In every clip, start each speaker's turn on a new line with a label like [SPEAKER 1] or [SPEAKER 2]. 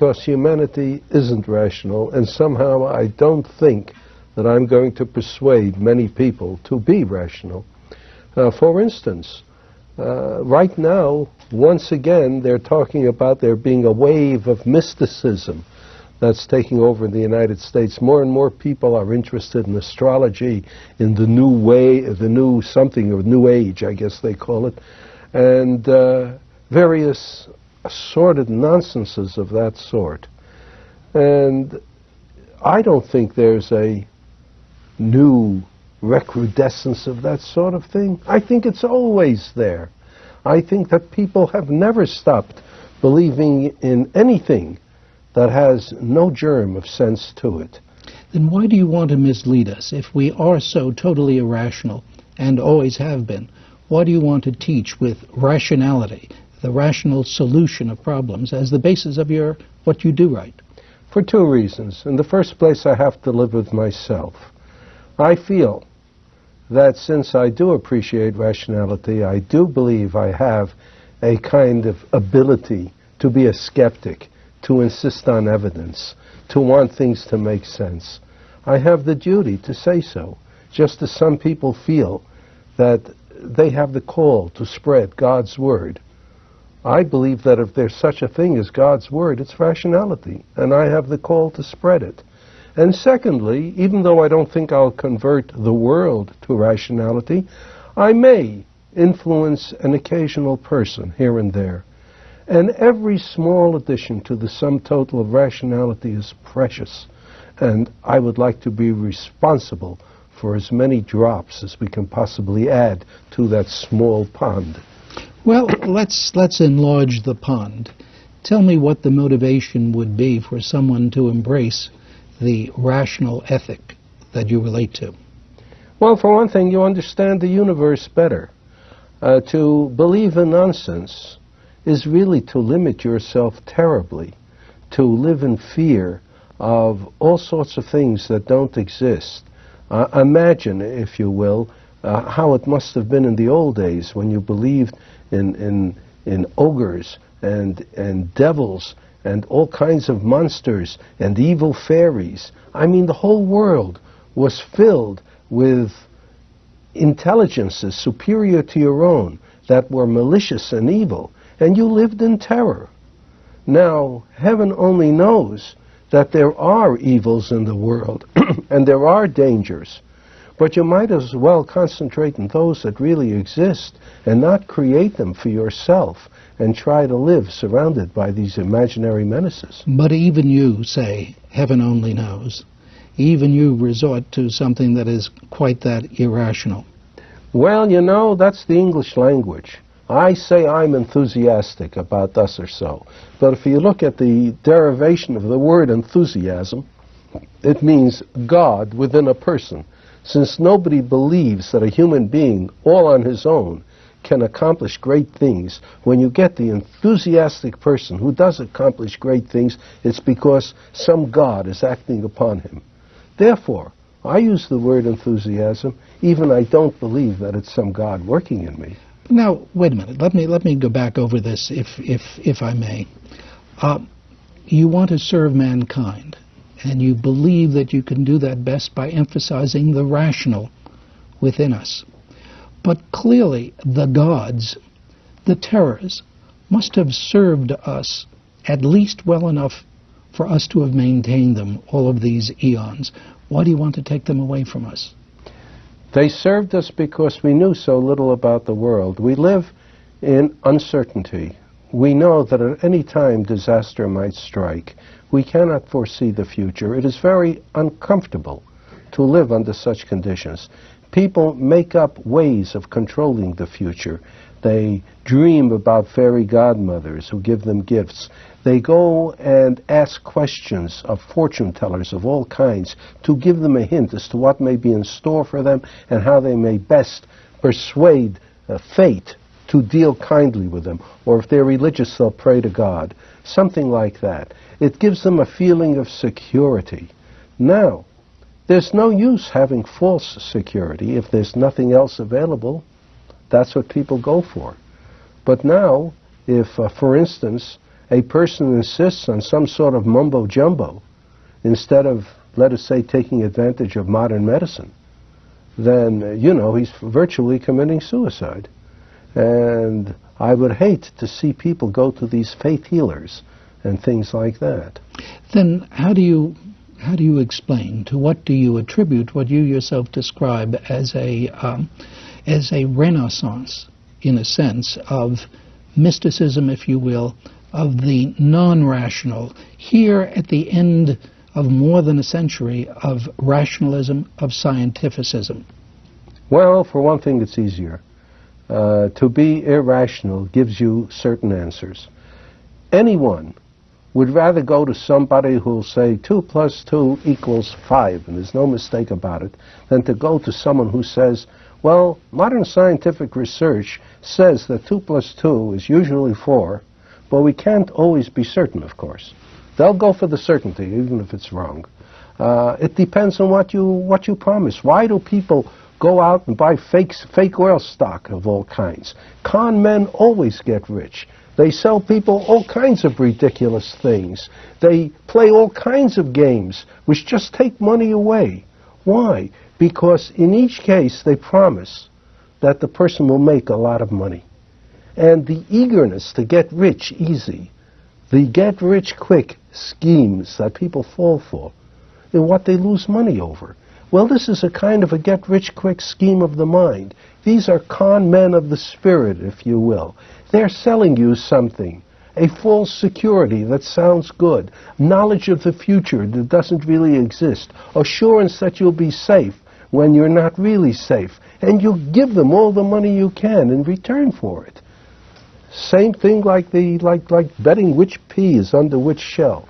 [SPEAKER 1] because humanity isn't rational, and somehow I don't think that I'm going to persuade many people to be rational. For instance, right now, once again, they're talking about there being a wave of mysticism that's taking over in the United States. More and more people are interested in astrology, in the new way, the new something of New Age, I guess they call it, and various assorted nonsenses of that sort. And I don't think there's a new recrudescence of that sort of thing. I think it's always there. I think that people have never stopped believing in anything that has no germ of sense to it.
[SPEAKER 2] Then why do you want to mislead us? If we are so totally irrational, and always have been, why do you want to teach with rationality, the rational solution of problems, as the basis of what you do right?
[SPEAKER 1] For two reasons. In the first place, I have to live with myself. I feel that since I do appreciate rationality, I do believe I have a kind of ability to be a skeptic, to insist on evidence, to want things to make sense. I have the duty to say so, just as some people feel that they have the call to spread God's word. I believe that if there's such a thing as God's word, it's rationality, and I have the call to spread it. And secondly, even though I don't think I'll convert the world to rationality, I may influence an occasional person here and there. And every small addition to the sum total of rationality is precious. And I would like to be responsible for as many drops as we can possibly add to that small pond.
[SPEAKER 2] Well, let's enlarge the pond. Tell me what the motivation would be for someone to embrace the rational ethic that you relate to.
[SPEAKER 1] Well, for one thing, you understand the universe better. To believe in nonsense is really to limit yourself terribly, to live in fear of all sorts of things that don't exist. Imagine, if you will, how it must have been in the old days when you believed in ogres and devils and all kinds of monsters and evil fairies. I mean, the whole world was filled with intelligences superior to your own that were malicious and evil, and you lived in terror. Now, heaven only knows that there are evils in the world and there are dangers, but you might as well concentrate on those that really exist and not create them for yourself and try to live surrounded by these imaginary menaces.
[SPEAKER 2] But even you say, heaven only knows. Even you resort to something that is quite that irrational.
[SPEAKER 1] Well, you know, that's the English language. I say I'm enthusiastic about thus or so. But if you look at the derivation of the word enthusiasm, it means God within a person. Since nobody believes that a human being, all on his own, can accomplish great things, when you get the enthusiastic person who does accomplish great things, it's because some God is acting upon him. Therefore, I use the word enthusiasm, even I don't believe that it's some God working in me.
[SPEAKER 2] Now, wait a minute. Let me go back over this, if I may. You want to serve mankind, and you believe that you can do that best by emphasizing the rational within us. But clearly, the gods, the terrors, must have served us at least well enough for us to have maintained them all of these eons. Why do you want to take them away from us?
[SPEAKER 1] They served us because we knew so little about the world. We live in uncertainty. We know that at any time disaster might strike. We cannot foresee the future. It is very uncomfortable to live under such conditions. People make up ways of controlling the future. They dream about fairy godmothers who give them gifts. They go and ask questions of fortune tellers of all kinds to give them a hint as to what may be in store for them and how they may best persuade fate to deal kindly with them. Or if they're religious, they'll pray to God. Something like that. It gives them a feeling of security. Now, there's no use having false security if there's nothing else available. That's what people go for. But now, if, for instance, a person insists on some sort of mumbo-jumbo instead of, let us say, taking advantage of modern medicine, then, you know, he's virtually committing suicide. And I would hate to see people go to these faith healers and things like that.
[SPEAKER 2] Then how do you explain, to what do you attribute what you yourself describe as a renaissance, in a sense, of mysticism, if you will, of the non-rational, here at the end of more than a century of rationalism, of scientificism?
[SPEAKER 1] Well, for one thing, it's easier. To be irrational gives you certain answers. Anyone would rather go to somebody who'll say 2 + 2 = 5, and there's no mistake about it, than to go to someone who says, well, modern scientific research says that 2 + 2 is usually 4, but we can't always be certain, of course. They'll go for the certainty, even if it's wrong. It depends on what you promise. Why do people go out and buy fake oil stock of all kinds? Con men always get rich. They sell people all kinds of ridiculous things. They play all kinds of games which just take money away. Why? Because in each case they promise that the person will make a lot of money. And the eagerness to get rich easy, the get rich quick schemes that people fall for, and what they lose money over. Well, this is a kind of a get rich quick scheme of the mind. These are con men of the spirit, if you will. They're selling you something, a false security that sounds good, knowledge of the future that doesn't really exist, assurance that you'll be safe when you're not really safe, and you give them all the money you can in return for it. Same thing like betting which pea is under which shell.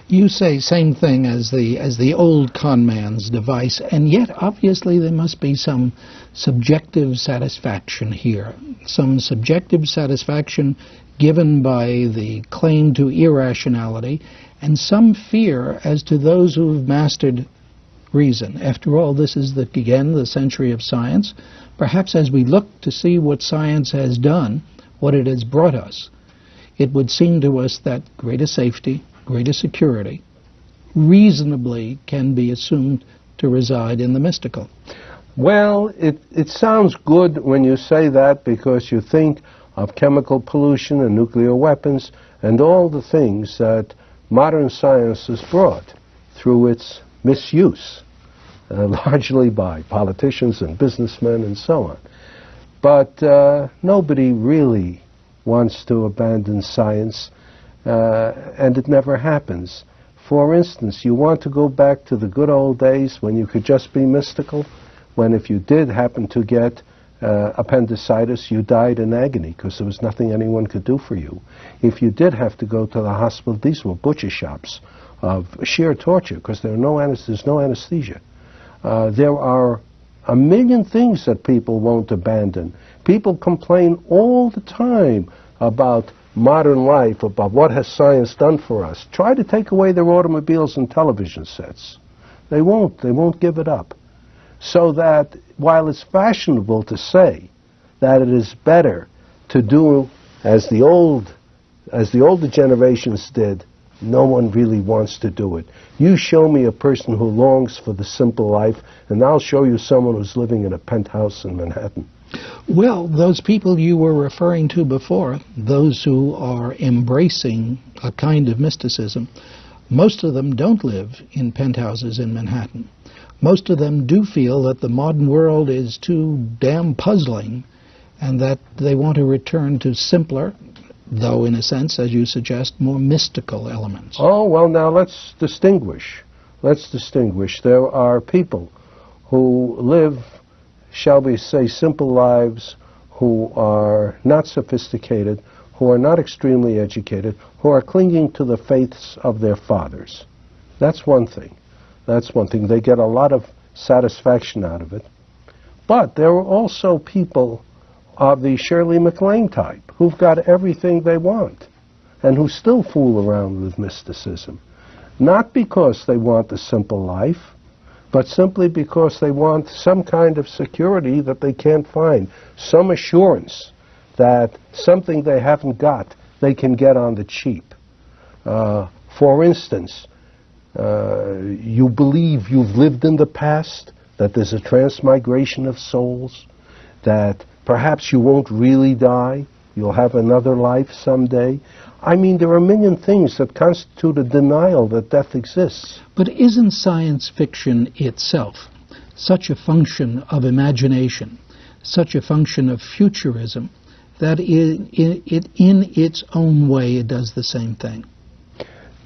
[SPEAKER 2] You say same thing as the old con man's device, and yet obviously there must be some subjective satisfaction here, some subjective satisfaction given by the claim to irrationality, and some fear as to those who have mastered reason. After all, this is again the century of science. Perhaps as we look to see what science has done, what it has brought us, it would seem to us that greater safety, greater security, reasonably can be assumed to reside in the mystical.
[SPEAKER 1] Well, it sounds good when you say that, because you think of chemical pollution and nuclear weapons and all the things that modern science has brought through its misuse, largely by politicians and businessmen and so on. But nobody really wants to abandon science, and it never happens. For instance, you want to go back to the good old days when you could just be mystical, when if you did happen to get appendicitis, you died in agony because there was nothing anyone could do for you. If you did have to go to the hospital, these were butcher shops of sheer torture because there's no anesthesia. There are a million things that people won't abandon. People complain all the time about modern life, about what has science done for us. Try to take away their automobiles and television sets. They won't give it up. So that while it's fashionable to say that it is better to do as the older generations did, no one really wants to do it. You show me a person who longs for the simple life, and I'll show you someone who's living in a penthouse in Manhattan.
[SPEAKER 2] Well, those people you were referring to before, those who are embracing a kind of mysticism, most of them don't live in penthouses in Manhattan. Most of them do feel that the modern world is too damn puzzling and that they want to return to simpler, though in a sense, as you suggest, more mystical elements.
[SPEAKER 1] Oh, well, now let's distinguish. Let's distinguish. There are people who live, shall we say, simple lives, who are not sophisticated, who are not extremely educated, who are clinging to the faiths of their fathers. That's one thing. That's one thing. They get a lot of satisfaction out of it. But there are also people of the Shirley MacLaine type who've got everything they want and who still fool around with mysticism. Not because they want a simple life, but simply because they want some kind of security that they can't find, some assurance that something they haven't got they can get on the cheap. For instance, you believe you've lived in the past, that there's a transmigration of souls, that perhaps you won't really die, you'll have another life someday. I mean, there are a million things that constitute a denial that death exists.
[SPEAKER 2] But isn't science fiction itself such a function of imagination, such a function of futurism, that in its own way it does the same thing?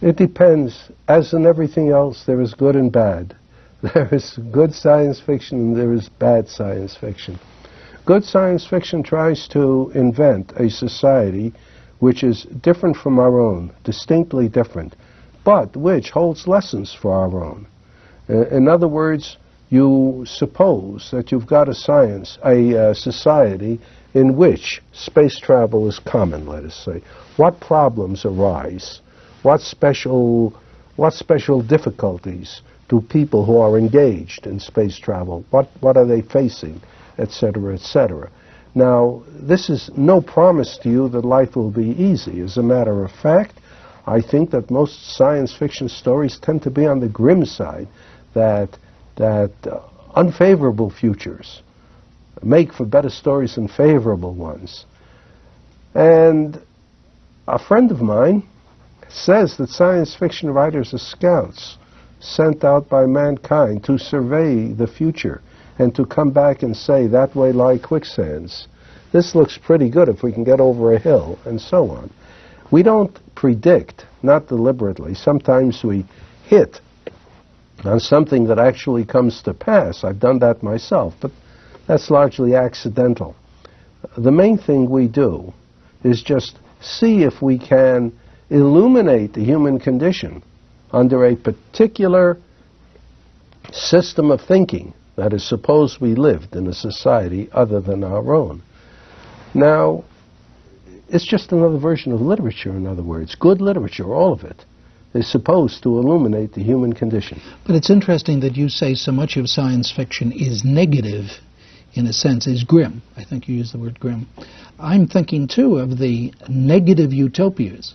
[SPEAKER 1] It depends. As in everything else, there is good and bad. There is good science fiction and there is bad science fiction. Good science fiction tries to invent a society which is different from our own, distinctly different, but which holds lessons for our own. In other words, you suppose that you've got a society in which space travel is common, let us say. What problems arise? What special difficulties do people who are engaged in space travel, what are they facing, etc., etc. Now, this is no promise to you that life will be easy. As a matter of fact, I think that most science fiction stories tend to be on the grim side, that unfavorable futures make for better stories than favorable ones. And a friend of mine says that science fiction writers are scouts sent out by mankind to survey the future and to come back and say, that way lie quicksands. This looks pretty good if we can get over a hill, and so on. We don't predict, not deliberately. Sometimes we hit on something that actually comes to pass. I've done that myself, but that's largely accidental. The main thing we do is just see if we can illuminate the human condition under a particular system of thinking. That is, suppose we lived in a society other than our own. Now, it's just another version of literature, in other words. Good literature, all of it, is supposed to illuminate the human condition.
[SPEAKER 2] But it's interesting that you say so much of science fiction is negative, in a sense, is grim. I think you used the word grim. I'm thinking, too, of the negative utopias.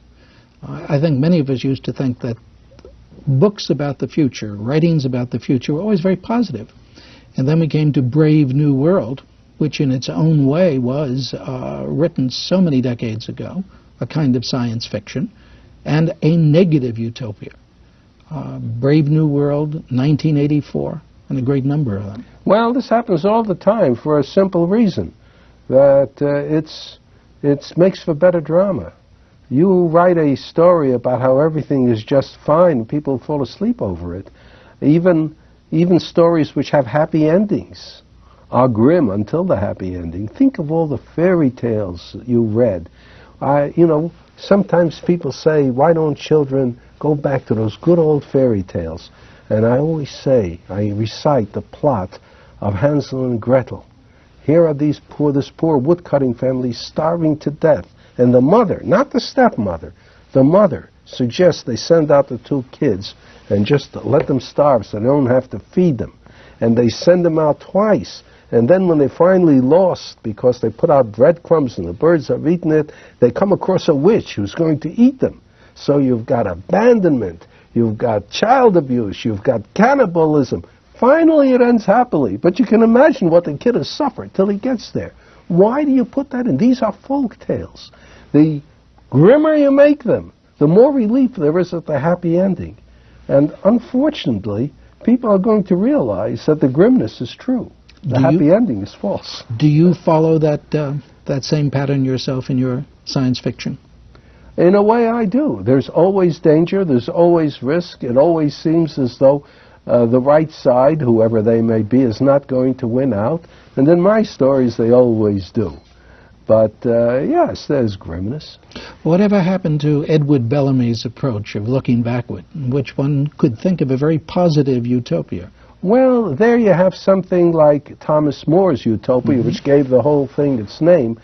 [SPEAKER 2] I think many of us used to think that books about the future, writings about the future, were always very positive. And then we came to Brave New World, which in its own way was written so many decades ago, a kind of science fiction, and a negative utopia. Brave New World, 1984, and a great number of them.
[SPEAKER 1] Well, this happens all the time for a simple reason, that it makes for better drama. You write a story about how everything is just fine, people fall asleep over it. Even stories which have happy endings are grim until the happy ending. Think of all the fairy tales you read. Sometimes people say, why don't children go back to those good old fairy tales? And I always say, I recite the plot of Hansel and Gretel. Here are this poor woodcutting family starving to death. And the mother, not the stepmother, the mother suggests they send out the two kids and just let them starve so they don't have to feed them. And they send them out twice. And then when they finally lost because they put out breadcrumbs and the birds have eaten it, they come across a witch who's going to eat them. So you've got abandonment, you've got child abuse, you've got cannibalism. Finally it ends happily, but you can imagine what the kid has suffered till he gets there. Why do you put that in? These are folk tales. The grimmer you make them, the more relief there is at the happy ending. And unfortunately, people are going to realize that the grimness is true. The happy ending is false.
[SPEAKER 2] Do you follow that same pattern yourself in your science fiction?
[SPEAKER 1] In a way, I do. There's always danger. There's always risk. It always seems as though the right side, whoever they may be, is not going to win out. And in my stories, they always do. But yes, there's grimness.
[SPEAKER 2] Whatever happened to Edward Bellamy's approach of looking backward, in which one could think of a very positive utopia?
[SPEAKER 1] Well, there you have something like Thomas More's Utopia, which gave the whole thing its name.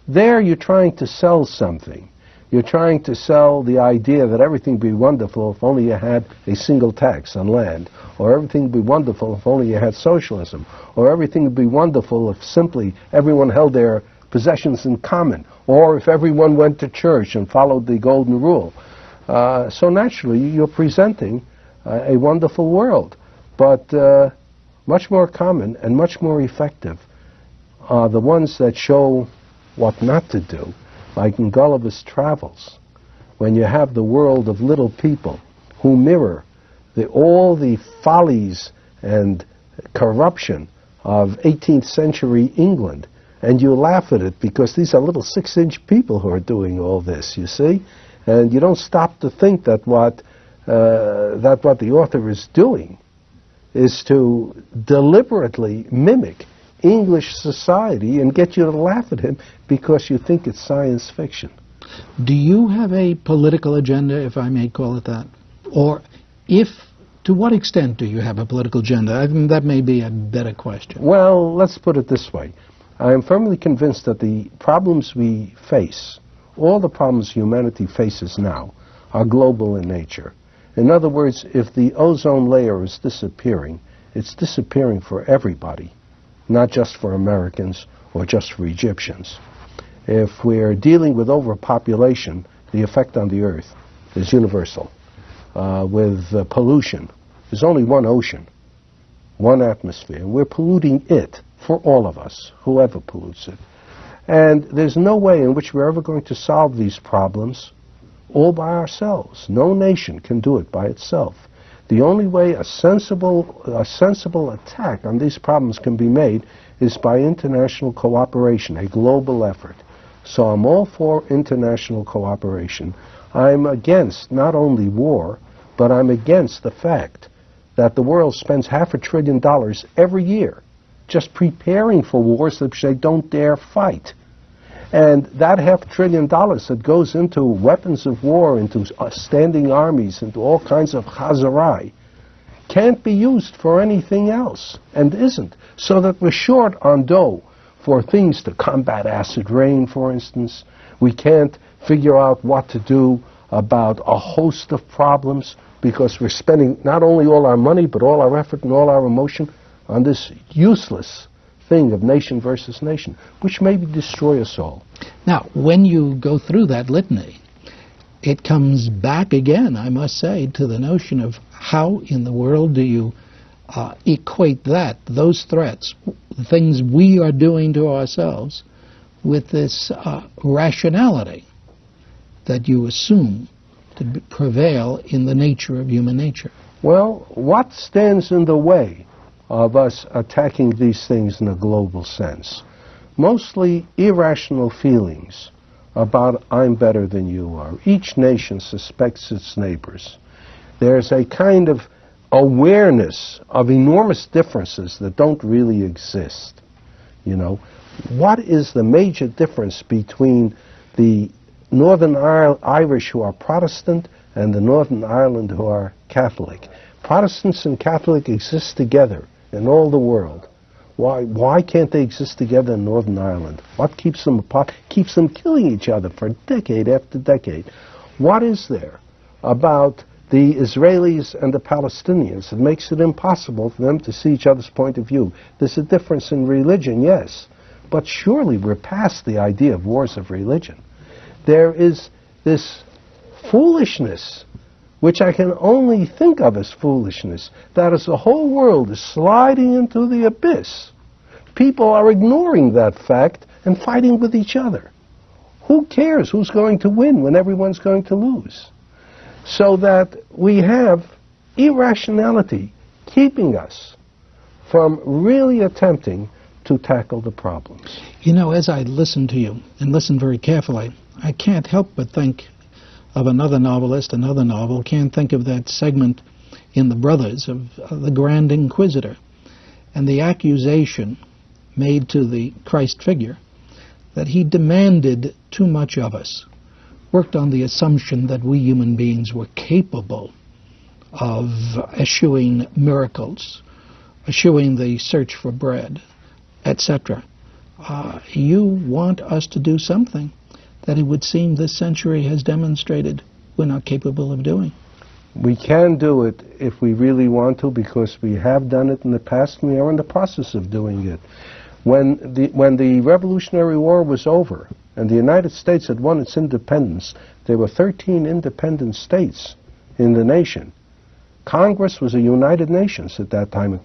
[SPEAKER 1] There you're trying to sell something. You're trying to sell the idea that everything would be wonderful if only you had a single tax on land, or everything would be wonderful if only you had socialism, or everything would be wonderful if simply everyone held their possessions in common, or if everyone went to church and followed the golden rule. So naturally, you're presenting a wonderful world, but much more common and much more effective are the ones that show what not to do, like in Gulliver's Travels, when you have the world of little people who mirror all the follies and corruption of 18th century England, and you laugh at it because these are little 6-inch people who are doing all this, you see? And you don't stop to think that what the author is doing is to deliberately mimic English society and get you to laugh at him because you think it's science fiction.
[SPEAKER 2] Do you have a political agenda, if I may call it that? Or to what extent do you have a political agenda? I think that may be a better question.
[SPEAKER 1] Well, let's put it this way. I am firmly convinced that the problems we face, all the problems humanity faces now, are global in nature. In other words, if the ozone layer is disappearing, it's disappearing for everybody, not just for Americans or just for Egyptians. If we're dealing with overpopulation, the effect on the earth is universal. With pollution, there's only one ocean, one atmosphere, and we're polluting it for all of us, whoever pollutes it. And there's no way in which we're ever going to solve these problems all by ourselves. No nation can do it by itself. The only way a sensible attack on these problems can be made is by international cooperation, a global effort. So I'm all for international cooperation. I'm against not only war, but I'm against the fact that the world spends $500 billion every year just preparing for wars which they don't dare fight. And that $500 billion that goes into weapons of war, into standing armies, into all kinds of chazarai, can't be used for anything else, and isn't. So that we're short on dough for things to combat acid rain, for instance. We can't figure out what to do about a host of problems because we're spending not only all our money, but all our effort and all our emotion on this useless thing of nation versus nation, which maybe destroy us all.
[SPEAKER 2] Now, when you go through that litany, it comes back again, I must say, to the notion of how in the world do you equate those threats, the things we are doing to ourselves, with this rationality that you assume to prevail in the nature of human nature.
[SPEAKER 1] Well, what stands in the way of us attacking these things in a global sense? Mostly irrational feelings about I'm better than you are. Each nation suspects its neighbors. There's a kind of awareness of enormous differences that don't really exist. You know, what is the major difference between the Northern Irish who are Protestant and the Northern Ireland who are Catholic? Protestants and Catholic exist together in all the world. Why can't they exist together in Northern Ireland? What keeps them apart? Keeps them killing each other for decade after decade. What is there about the Israelis and the Palestinians that makes it impossible for them to see each other's point of view? There's a difference in religion, yes, but surely we're past the idea of wars of religion. There is this foolishness, which I can only think of as foolishness, that as the whole world is sliding into the abyss, people are ignoring that fact and fighting with each other. Who cares who's going to win when everyone's going to lose? So that we have irrationality keeping us from really attempting to tackle the problems.
[SPEAKER 2] You know, as I listen to you, and listen very carefully, I can't help but think of another novelist, another novel. Can't think of that segment in The Brothers of the Grand Inquisitor and the accusation made to the Christ figure that he demanded too much of us, worked on the assumption that we human beings were capable of eschewing miracles, eschewing the search for bread, etc. You want us to do something that it would seem this century has demonstrated we're not capable of doing.
[SPEAKER 1] We can do it if we really want to, because we have done it in the past and we are in the process of doing it. When the Revolutionary War was over and the United States had won its independence, there were 13 independent states in the nation. Congress was a United Nations at that time. It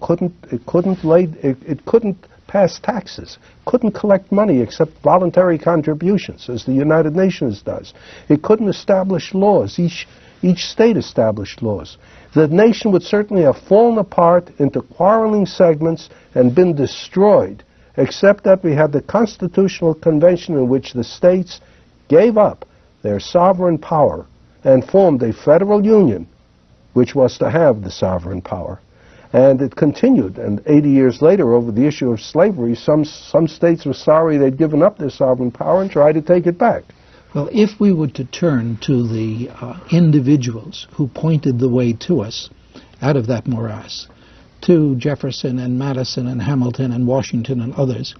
[SPEAKER 1] couldn't pass taxes, couldn't collect money except voluntary contributions, as the United Nations does. It couldn't establish laws. Each state established laws. The nation would certainly have fallen apart into quarreling segments and been destroyed, except that we had the Constitutional Convention in which the states gave up their sovereign power and formed a federal union, which was to have the sovereign power. And it continued, and 80 years later, over the issue of slavery, some states were sorry they'd given up their sovereign power and tried to take it back.
[SPEAKER 2] Well, if we were to turn to the individuals who pointed the way to us out of that morass, to Jefferson and Madison and Hamilton and Washington and others,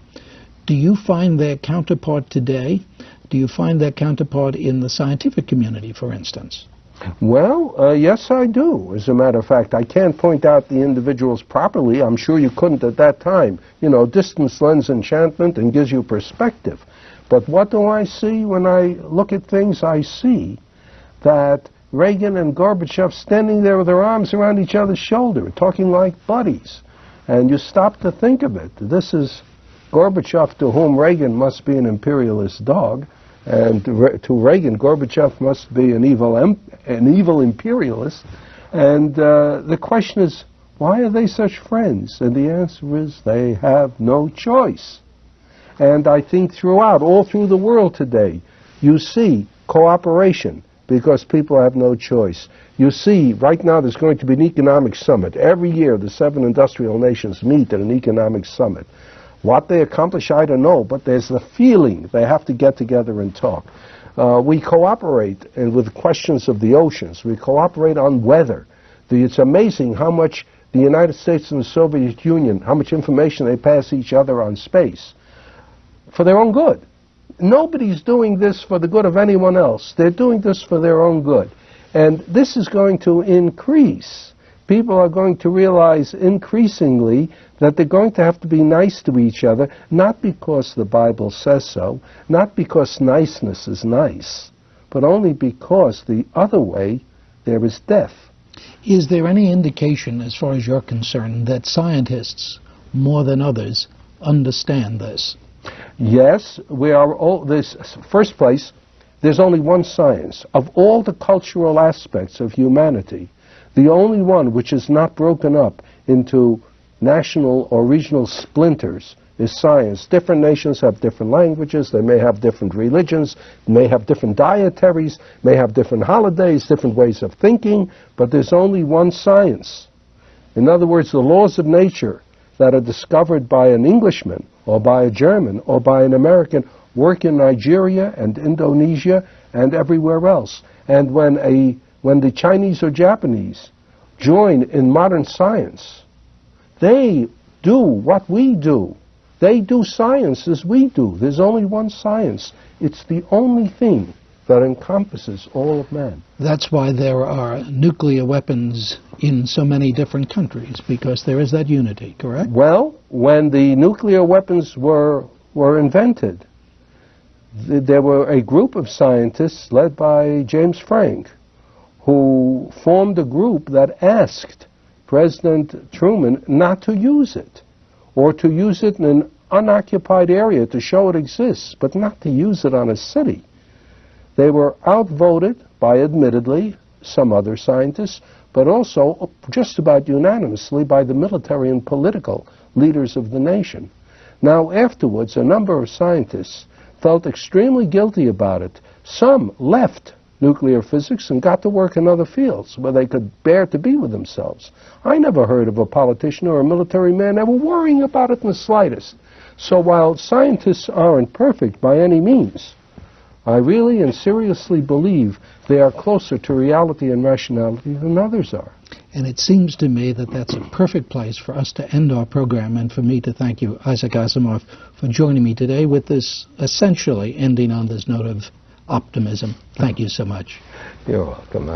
[SPEAKER 2] do you find their counterpart today? Do you find their counterpart in the scientific community, for instance?
[SPEAKER 1] Well, yes, I do. As a matter of fact, I can't point out the individuals properly. I'm sure you couldn't at that time. You know, distance lends enchantment and gives you perspective. But what do I see when I look at things? I see that Reagan and Gorbachev standing there with their arms around each other's shoulder, talking like buddies. And you stop to think of it. This is Gorbachev, to whom Reagan must be an imperialist dog. And to Reagan, Gorbachev must be an evil imperialist. And the question is, why are they such friends? And the answer is, they have no choice. And I think throughout, all through the world today, you see cooperation because people have no choice. You see, right now there's going to be an economic summit. Every year the 7 industrial nations meet at an economic summit. What they accomplish, I don't know, but there's the feeling they have to get together and talk. We cooperate with questions of the oceans. We cooperate on weather. It's amazing how much the United States and the Soviet Union, how much information they pass each other on space for their own good. Nobody's doing this for the good of anyone else. They're doing this for their own good. And this is going to increase. People are going to realize increasingly that they're going to have to be nice to each other, not because the Bible says so, not because niceness is nice, but only because the other way there is death.
[SPEAKER 2] Is there any indication, as far as you're concerned, that scientists, more than others, understand this?
[SPEAKER 1] Yes, we are all this. First place, there's only one science. Of all the cultural aspects of humanity, the only one which is not broken up into national or regional splinters is science. Different nations have different languages, they may have different religions, may have different dietaries, may have different holidays, different ways of thinking, but there's only one science. In other words, the laws of nature that are discovered by an Englishman or by a German or by an American work in Nigeria and Indonesia and everywhere else. And when the Chinese or Japanese join in modern science, they do what we do. They do science as we do. There's only one science. It's the only thing that encompasses all of man.
[SPEAKER 2] That's why there are nuclear weapons in so many different countries, because there is that unity, correct?
[SPEAKER 1] Well, when the nuclear weapons were invented, there were a group of scientists led by James Frank who formed a group that asked President Truman not to use it, or to use it in an unoccupied area to show it exists, but not to use it on a city. They were outvoted by, admittedly, some other scientists, but also just about unanimously by the military and political leaders of the nation. Now, afterwards, a number of scientists felt extremely guilty about it. Some left nuclear physics and got to work in other fields where they could bear to be with themselves. I never heard of a politician or a military man ever worrying about it in the slightest. So while scientists aren't perfect by any means, I really and seriously believe they are closer to reality and rationality than others are.
[SPEAKER 2] And it seems to me that that's a perfect place for us to end our program, and for me to thank you, Áyzek Azímov, for joining me today with this, essentially ending on this note of optimism. Thank you so much.
[SPEAKER 1] You're welcome.